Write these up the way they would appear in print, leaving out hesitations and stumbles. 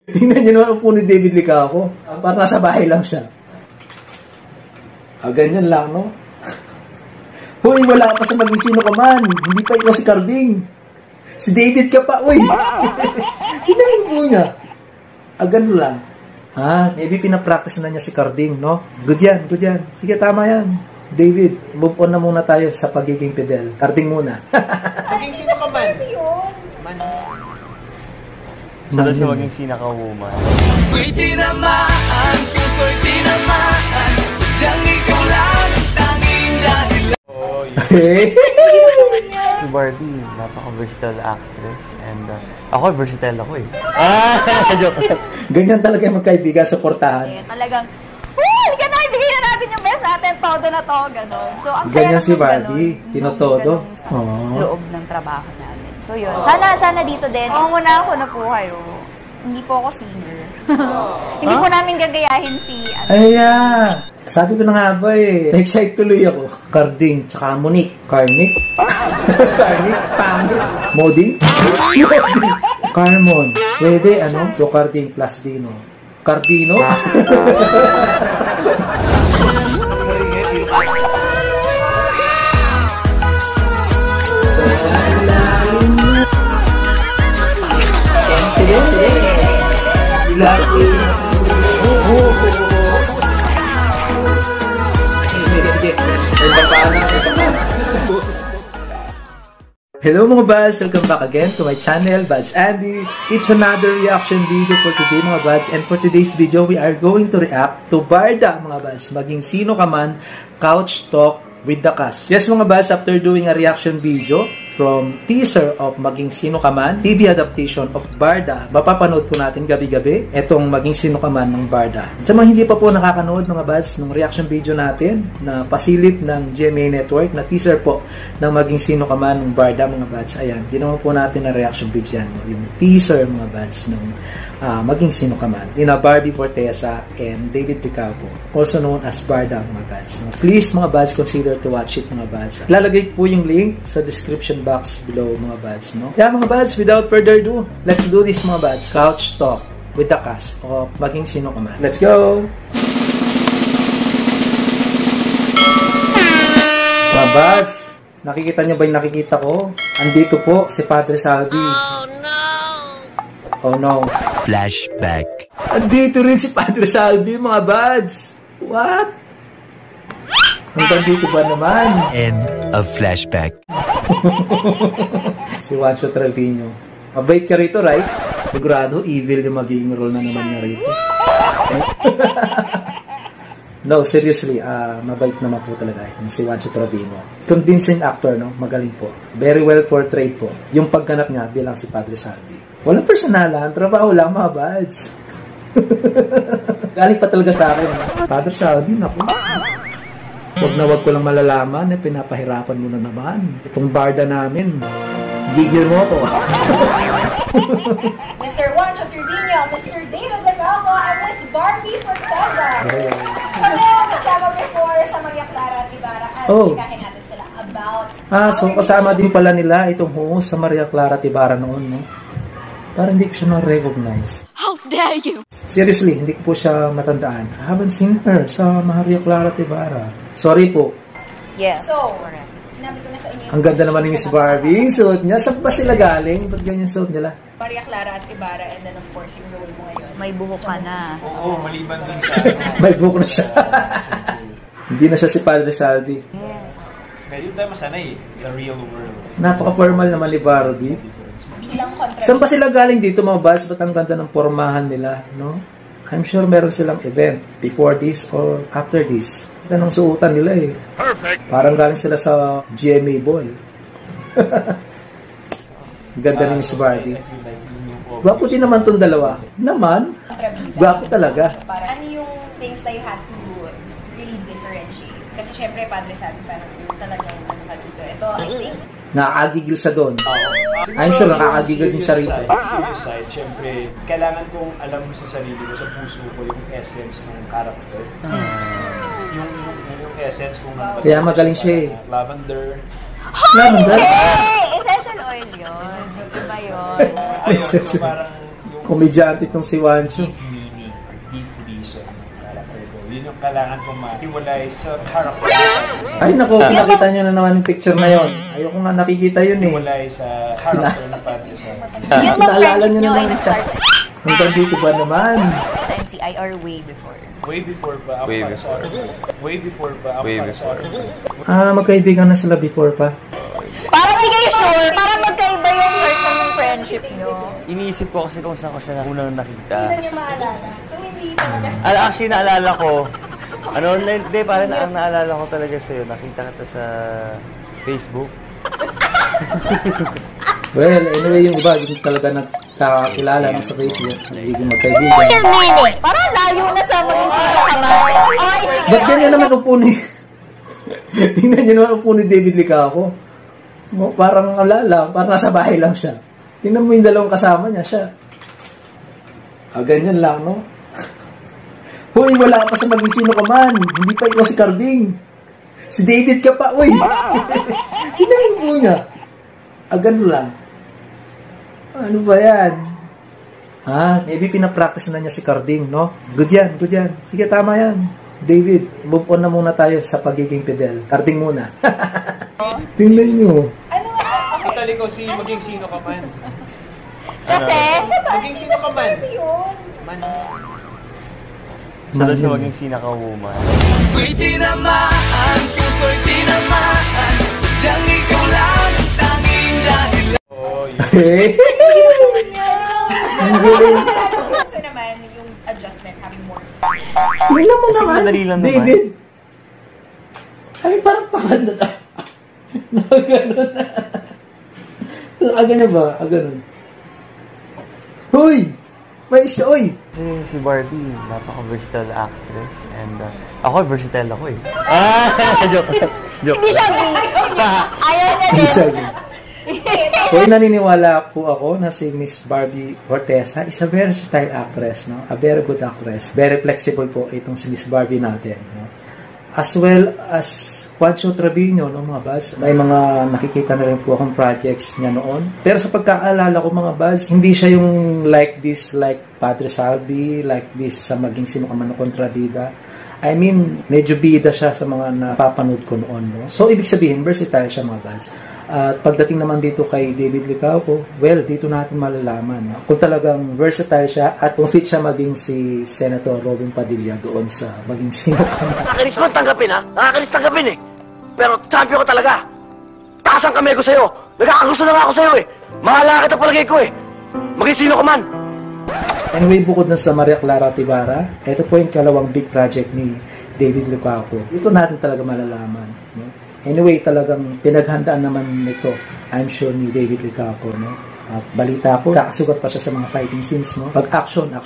Tingnan niyo naman po ni David Licao. Para nasa bahay lang siya. Ganyan lang, no? Uy, wala ka pa sa maging sino ka man. Hindi pa ikaw si Carding. Si David ka pa, uy. Tingnan po niya. Ganun lang. Maybe pinapractice na niya si Carding, no? Good yan, good yan. Sige, tama yan. David, move on na muna tayo sa pagiging Fidel. Carding muna. Maging sino ka man? Man. Sana siya maging sino ka woman. Ako'y tinamaan, puso'y tinamaan. Sadyang ikaw lang, tanging dahilan. Si Barbie, napaka-versatile actress. And ako, versatile ako eh. Joke. Ganyan talaga yung magkaibigan, supportahan. Talagang, halika na, ibigay na natin yung best natin, todo na to, gano'n. So, ang ganyan si Barbie, tinotodo. Loob ng trabaho namin. So, yun. Sana dito din. Muna ako na po kayo. Hindi po ako singer. Hindi po namin gagayahin si... Sabi ko na nga ba na-excite tuloy ako. Carding, tsaka Monique. Carnick? Carnick? Pangit? Moding? Carmon. Pwede, ano? So, Carding plus Dino. Cardino? Hello mga Bads! Welcome back again to my channel, Bads Andy. It's another reaction video for today mga Bads. And for today's video, we are going to react to Barda mga Bads. Maging sino ka man, Couch Talk with the Cast. Yes mga Bads, after doing a reaction video from teaser of Maging Sino Ka Man, TV adaptation of Barda, mapapanood po natin gabi-gabi itong Maging Sino Ka Man ng Barda. Sa mga hindi pa po nakakanood mga Bads ng reaction video natin na pasilip ng GMA Network na teaser po ng Maging Sino Ka Man ng Barda mga Bads, ayan, ginawa po natin na reaction video yan, yung teaser mga Bads ng Maging Sino Ka Man, Nina Barbie Fortesa and David Licao, also known as Barda mga Bads. Please mga Bads, consider to watch it mga Bads. Lalagay po yung link sa description box below mga Bads, no? Yeah mga Bads, without further ado, let's do this mga Bads. Couch Talk with the Cast of Maging Sino Ka Man. Let's go! Mga Bads, nakikita nyo ba yung nakikita ko? Andito po si Padre Salvi. Oh no. Flashback. Andito rin si Padre Salvi, mga Bads. What? Hanggang dito ba naman? End of flashback. Si Juancho Trevino. Mabait ka rito, right? Sigurado, evil yung magiging role na naman niya rito. No, seriously, mabait naman po talaga yung si Juancho Trevino. Convincing actor, no? Magaling po. Very well portrayed po. Yung pagganap niya bilang si Padre Salvi. Walang personalan, trabaho lang mga Bads. Galing pa talaga sa akin. Padre Salvi, naku. Wag na wag ko lang malalaman, pinapahirapan mo na naman. Itong Barda namin, gigil mo ako. Mr. Juancho Trevino, Mr. David Licao, and Miss Barbie Fortesa. Kami kasama before sa Maria Clara at Ibarra. At chikahin natin sila about... So kasama din pala nila itong host sa Maria Clara at Ibarra noon, no? Parang hindi ko siya na-recognize. How dare you? Seriously, hindi ko po siya matandaan. I haven't seen her sa Maria Clara at Ibarra. Sorry po. Yes. So, sinabi ko na sa inyo. Ang ganda naman ni Miss Barbie. Suot niya. Saan ba sila galing? Ba't ganyan suot nila? Maria Clara at Ibarra, and then of course yung role mo ngayon. May buhok ka na. Oo, maliban din siya. May buhok na siya. Hindi na siya si Padre Salvi. Yes. Medyo tayo masanay sa real world. Napaka-formal naman ni Barbie. Saan ba sila galing dito mga Bads? Ba't ang ganda ng pormahan nila, no? I'm sure meron silang event before this or after this. Ganda ng suotan nila eh. Perfect. Parang galing sila sa GMA Ball. Ganda ni Miss Barbie. Gwapo din naman tong dalawa. Naman? Gwapo talaga. Ano yung things that you had to really differentiate? Kasi syempre, Padre Salvi, parang talagang ano ka dito. Ito, I think, nakakagigil siya doon. I'm sure nakakagigil din siya rito. Side, syempre, kailangan kong alam mo sa sarili ko, sa puso ko, yung essence ng character. Yung essence kung... Kaya magaling siya eh. Lavender. Lavender? Hey! Essential oil yun. Iba yun. Ayun, so parang yung Komedyante itong si Wancho. Deep reason ng character ko. Yun yung kailangan kong mahiwalay sa character. Ay naku, nakita nyo na naman yung picture na yun. Ayoko nga nakikita yun eh. Hiwalay sa character na Padre San. Yun bang Naalala nyo friendship nyo ay naman siya. nag-start Hanggang dito ba naman? sa NCI or way before? Way before ba ako para sa Way before ba ako para sa Magkaibigan na sila before pa. Parang hindi kayo sure, parang magkaiba yung heart ng friendship nyo. Iniisip ko kasi kung saan ko siya unang nakita. Hindi niyo maalala. So hindi talaga. Actually, naalala ko. Hindi, parang ang naalala ko talaga sa'yo. Nakita kita sa Facebook. Well, anyway, yung iba, hindi talaga nagkakilala ng sa Facebook. Nagiging magkaibigan. Parang layo na sa maging sino ka ba? Ay, sige. Ba't ganyan naman upo ni... Tingnan nyo naman upo ni David Licao. Parang lang, parang nasa bahay lang siya. Tingnan mo yung dalawang kasama niya, siya. Ganyan lang, no? Hoy, wala pa sa maging sino ka man. Hindi pa ikaw si Carding. Si David ka pa, uy. Tingnan yung upo niya. Ganun lang. Ano ba yan? Maybe pinapractice na niya si Carding, no? Good yan, good yan. Sige, tama yan. David, move on na muna tayo sa pagiging Fidel. Carding muna. Tingnan nyo. Totally ko si maging sino ka man. Kasi, Maging sino ka man. Man. Siya daw siya maging sinaka-woman. Ako'y tinamaan, puso'y tinamaan. Sadyang ikaw lang ang tanging dahilan. Oh, yun. Eh? Ang galing. kasi naman yung adjustment, having more space. Tingnan mo naman, madali lang naman. David. Ay, parang takad na tayo. Nakaganon na. Ganyan ba? Ganun. Hoy! May isa, oy! Kasi si Barbie, napaka-versatile actress. And ako, versatile ako eh. Joke. Hindi siya ayaw niya Hindi din. siya. Hoy, naniniwala po ako na si Miss Barbie Fortesa is a versatile actress, no? A very good actress. Very flexible po itong si Miss Barbie natin, no? As well as Juancho Trevino, no, mga buds. May mga nakikita na rin po akong projects niya noon. Pero sa pagkaalala ko, mga buds, hindi siya yung like this, like Padre Salvi, like this sa maging sino ka man na kontrabida. I mean, medyo bida siya sa mga napapanood ko noon, no? So, ibig sabihin, versatile siya, mga buds. At pagdating naman dito kay David Licao, well, dito natin malalaman, no? Kung talagang versatile siya at kung fit siya maging si Senator Robin Padilla doon sa maging sino ka man. Nakakainis mo tanggapin, ha? Nakakainis tanggapin, eh. Pero champion ko talaga. Taas ang kamay ko sa'yo. Nagkakagusto na nga ako sa'yo, eh. Mahala kita palagay ko, eh. Maging sino ka man. Anyway, bukod na sa Maria Clara Tibara, ito po yung kalawang big project ni David Licao. Ito natin talaga malalaman, no? Anyway, talagang pinaghandaan naman nito, I'm sure, ni David Licao, no? At balita ko, kakasugat pa siya sa mga fighting scenes, no? Pag action. No?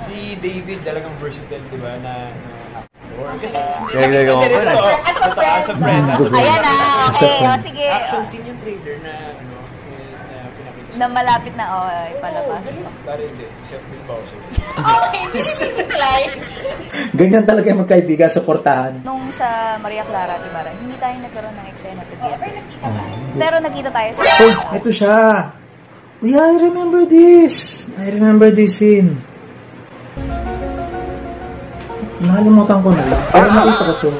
Si David talagang versatile, di ba, na actor. Kasi, Gagawin mo pa rin. As a friend. As a friend. Ayan na, okay. O, sige. Action scene yung trailer na, ano, na pinakita Na malapit na, ipalabas. Pero hindi, except with Bowser. Okay, hindi decline. Ganyan talaga yung magkaibigan sa portahan. Nung sa Maria Clara Tibara, hindi tayo nagkaroon ng eksena together. Pero nakita tayo sa... Oh, ito siya. Yeah, I remember this. I remember this scene. Nakalimutan ko na lang. Pero nakita ko to.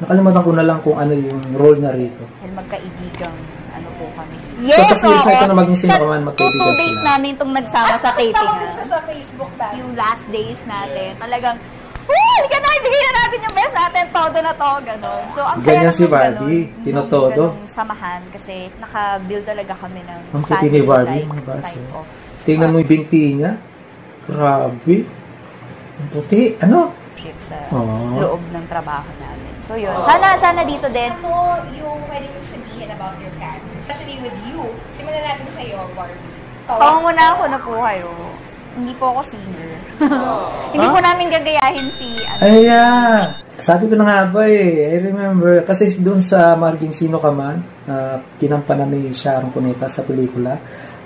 Nakalimutan ko na lang kung ano yung role na rito. Dahil magkaibigang ano po kami. So, sa series na ito na maging sino ka man, magkaibigan 2 days sila. namin itong nagsama sa taping. Tawag siya sa Facebook dati. Yung last days natin. Talagang, halika na, ibigay na natin yung best natin. Todo na to, gano'n. So, ang saya Ganyan lang si nung Barbie, ganun, tinotodo. nung ganung samahan. Kasi naka-build talaga kami ng Ang puti ni Barbie, family-like mga bats, type eh. of Tingnan mo yung binti niya. Grabe. Ang puti. Ano? ship sa Oh. loob ng trabaho namin. So, yun. Sana dito din. Ano yung pwede mong sabihin about your character? Especially with you. Simulan natin sa iyo, Barbie. Tawa muna ako na po kayo. Hindi po ako singer. Hindi po namin gagayahin si... Ay, sabi ko na nga ba I remember. Kasi doon sa Maging Sino Ka Man, kinampanan ni Sharon Cuneta sa pelikula,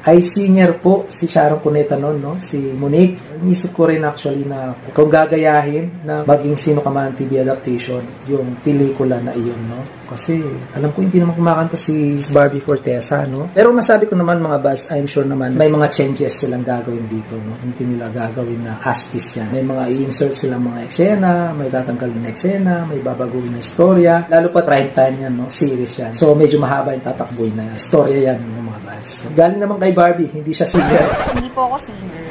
ay senior po si Sharon Cuneta noon, no? Si Monique. Inisip ko rin actually na kung gagayahin na maging Sino Ka Man TV adaptation, yung pelikula na iyon, no? Kasi alam ko hindi naman kumakanta si Barbie Fortesa, no? Pero nasabi ko naman mga boss, I'm sure naman may mga changes silang gagawin dito, no? Hindi nila gagawin na as is yan. May mga i-insert silang mga eksena, may tatanggalin na eksena, may babaguhin na istorya. Lalo pa prime time yan, no? Series yan. So medyo mahaba yung tatakbuhin na istorya yan, no, mga boss. Galing naman kay Barbie, hindi siya singer. Hindi po ako singer.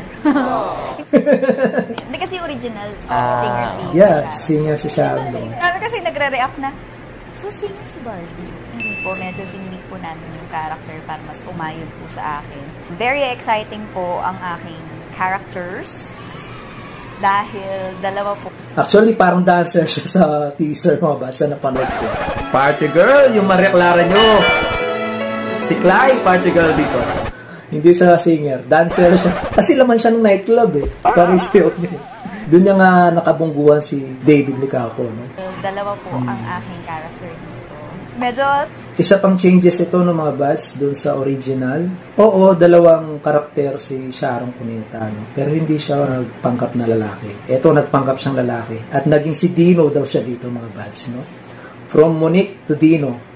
Hindi kasi original singer. Yeah, singer si Sharon doon. Kasi nagre-react na, so singer si Barbie. Hindi po, medyo dinilip po namin yung character para mas umayon po sa akin. Very exciting po ang aking characters dahil dalawa po. Actually, parang dancer siya sa teaser mga bats na napanood ko. Party girl, yung Maria Clara nyo. Si Clyde, party girl dito. Hindi siya singer, dancer siya. Kasi laman siya ng nightclub eh. Parang still niya. Doon niya nga nakabungguan si David Licaco, no? Dalawa po ang aking character dito. Medyo... Isa pang changes ito ng mga bats doon sa original. Oo, dalawang karakter si Sharon Cuneta, no? Pero hindi siya nagpangkap na lalaki. Ito, nagpangkap siyang lalaki. At naging si Dino daw siya dito, mga bats, no? From Monique to Dino.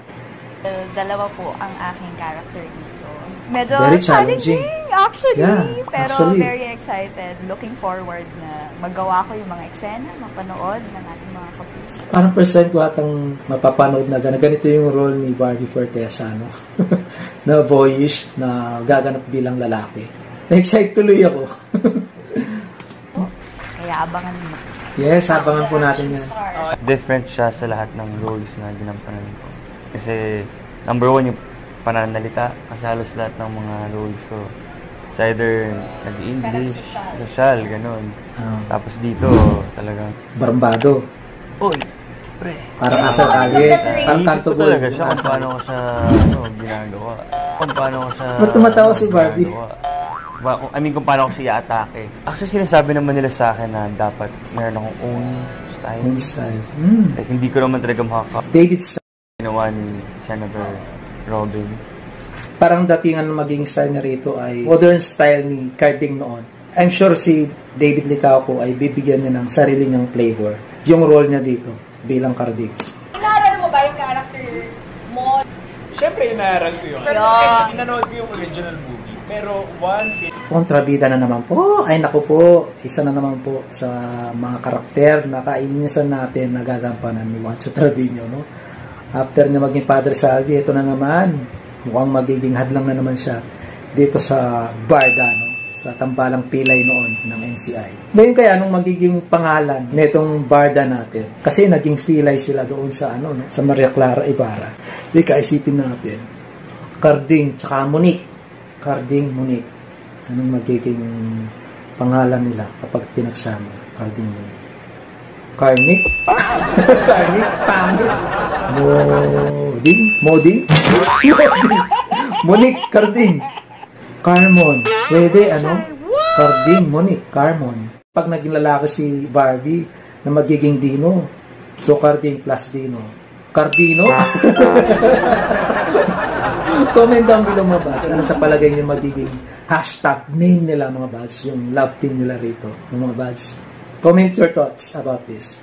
Dalawa po ang aking character dito. Medyo very challenging actually. Yeah, pero actually. Very excited. Looking forward na magawa ko yung mga eksena, mapanood ng ating mga kapuso. Parang first time ko atang mapapanood na ganito yung role ni Barbie Fortesa, no? Na boyish, na gaganap bilang lalaki. Na-excite tuloy ako. Kaya abangan mo. Yes, abangan po natin yan. Different siya sa lahat ng roles na ginampanan ko. Kasi, number one, yung pananalita. Kasi halos lahat ng mga roles ko. It's either nag-English, social, ganun. Tapos dito, talagang... Barambado. Uy, pre. Parang asal kage. Parang kanto boy. Talaga siya kung paano ko siya ginagawa. Kung paano ko siya... Ba't tumatawa si Barbie? I mean, kung paano ko siya i-atake. Actually, sinasabi naman nila sa akin na dapat meron akong own style. Own style. Like, hindi ko naman talaga makaka... David style. Ginawa ni Senator Robin. Parang datingan na maging style niya rito ay modern style ni Carding noon. I'm sure si David Licaco ay bibigyan niya ng sarili niyang flavor. Yung role niya dito bilang Carding. Inaaral mo ba yung character mo? Siyempre, inaaral ko yun. Inanood ko yung original movie. Pero kontrabida na naman po. Ay naku po, isa na naman po sa mga karakter na kainisan natin na gagampanan ni Juancho Trevino, no? After niya maging Padre Salvi, ito na naman. Mukhang magiging hadlang na naman siya dito sa Barda, no? Sa tambalang pilay noon ng MCI. Ngayon kaya, anong magiging pangalan nitong Barda natin? Kasi naging pilay sila doon sa, no? Sa Maria Clara Ibarra. Di kaisipin natin. Carding, tsaka Monique. Carding, Monique. Anong magiging pangalan nila kapag pinagsama? Carding, Monique. Carnic? Carnic? Pangit? Moding? Moding? Monique, Carding. Carmon. Pwede, ano? Carding, Monique, Carmon. Pag naging lalaki si Barbie na magiging Dino, so Carding plus Dino. Cardino? Comment down below mga bats. Ano sa palagay niyo magiging hashtag name nila mga bats, yung love team nila rito, mga bats. Comment your thoughts about this.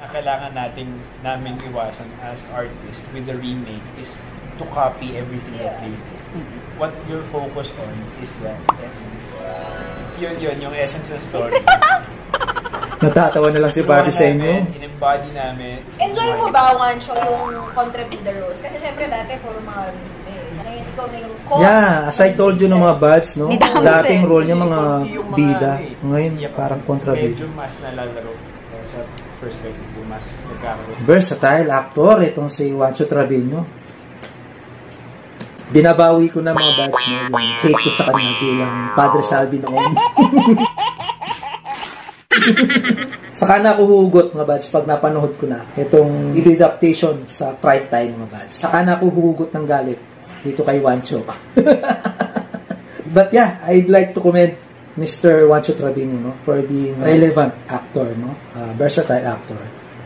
Kailangan namin iwasan as artists with the remake is to copy everything that they did. What you're focused on is the essence. Yun, yung essence ng story. Natatawa na lang si Barbie sa inyo. In-embody namin. Enjoy mo ba, Juancho, yung contribute the roles? Kasi syempre dati, puro mga ikaw na yung cause. Yeah, as I told you ng mga buds, no? Dating role niya mga bida. Ngayon, parang kontrabida. Medyo mas nalalaro sa perspective, mas nagkakaroon. Versatile actor, itong si Juancho Trevino. Binabawi ko na mga buds, no? Yung hate ko sa kanya bilang Padre Salvi noon. Saka na ako hugot mga buds pag napanood ko na itong adaptation sa prime time mga buds. Saka na ako hugot ng galit dito kay Juancho. But yeah, I'd like to commend Mr. Juancho Trevino, no, for being relevant actor, no, versatile actor,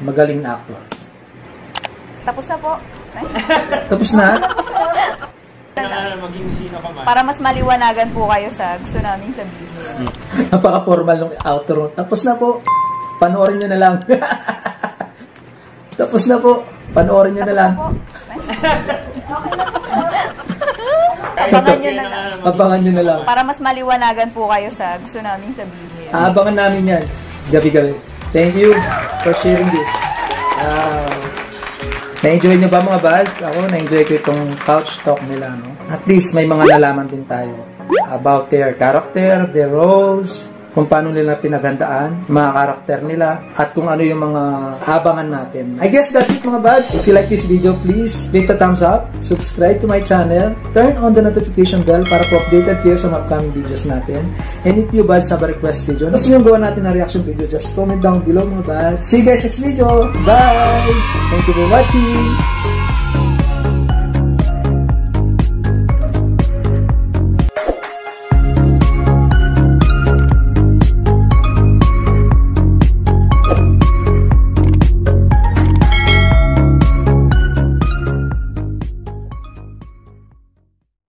magaling na actor. Tapos na po. Tapos na? Maging sino ka man. Para mas maliwanagan po kayo sa gusto namin sabihin. Napaka-formal ng outro. Tapos na po. Panoorin nyo na lang. Tapos na po. Panoorin nyo na lang. Abangan nyo na lang. Abangan nyo na lang. Para mas maliwanagan po kayo sa gusto namin sabihin. Aabangan namin yan. Gabi-gabi. Thank you for sharing this. Na-enjoy nyo ba mga buds? Ako, na-enjoy ko itong couch talk nila. No? At least may mga nalaman din tayo about their character, their roles, kung paano nila pinaghandaan, mga karakter nila, at kung ano yung mga abangan natin. I guess that's it mga buds. If you like this video, please click the thumbs up, subscribe to my channel, turn on the notification bell para po updated kayo sa mga upcoming videos natin. And if you buds have a request video, gusto nyo gawa natin na reaction video, just comment down below mga buds. See you guys next video. Bye! Thank you for watching!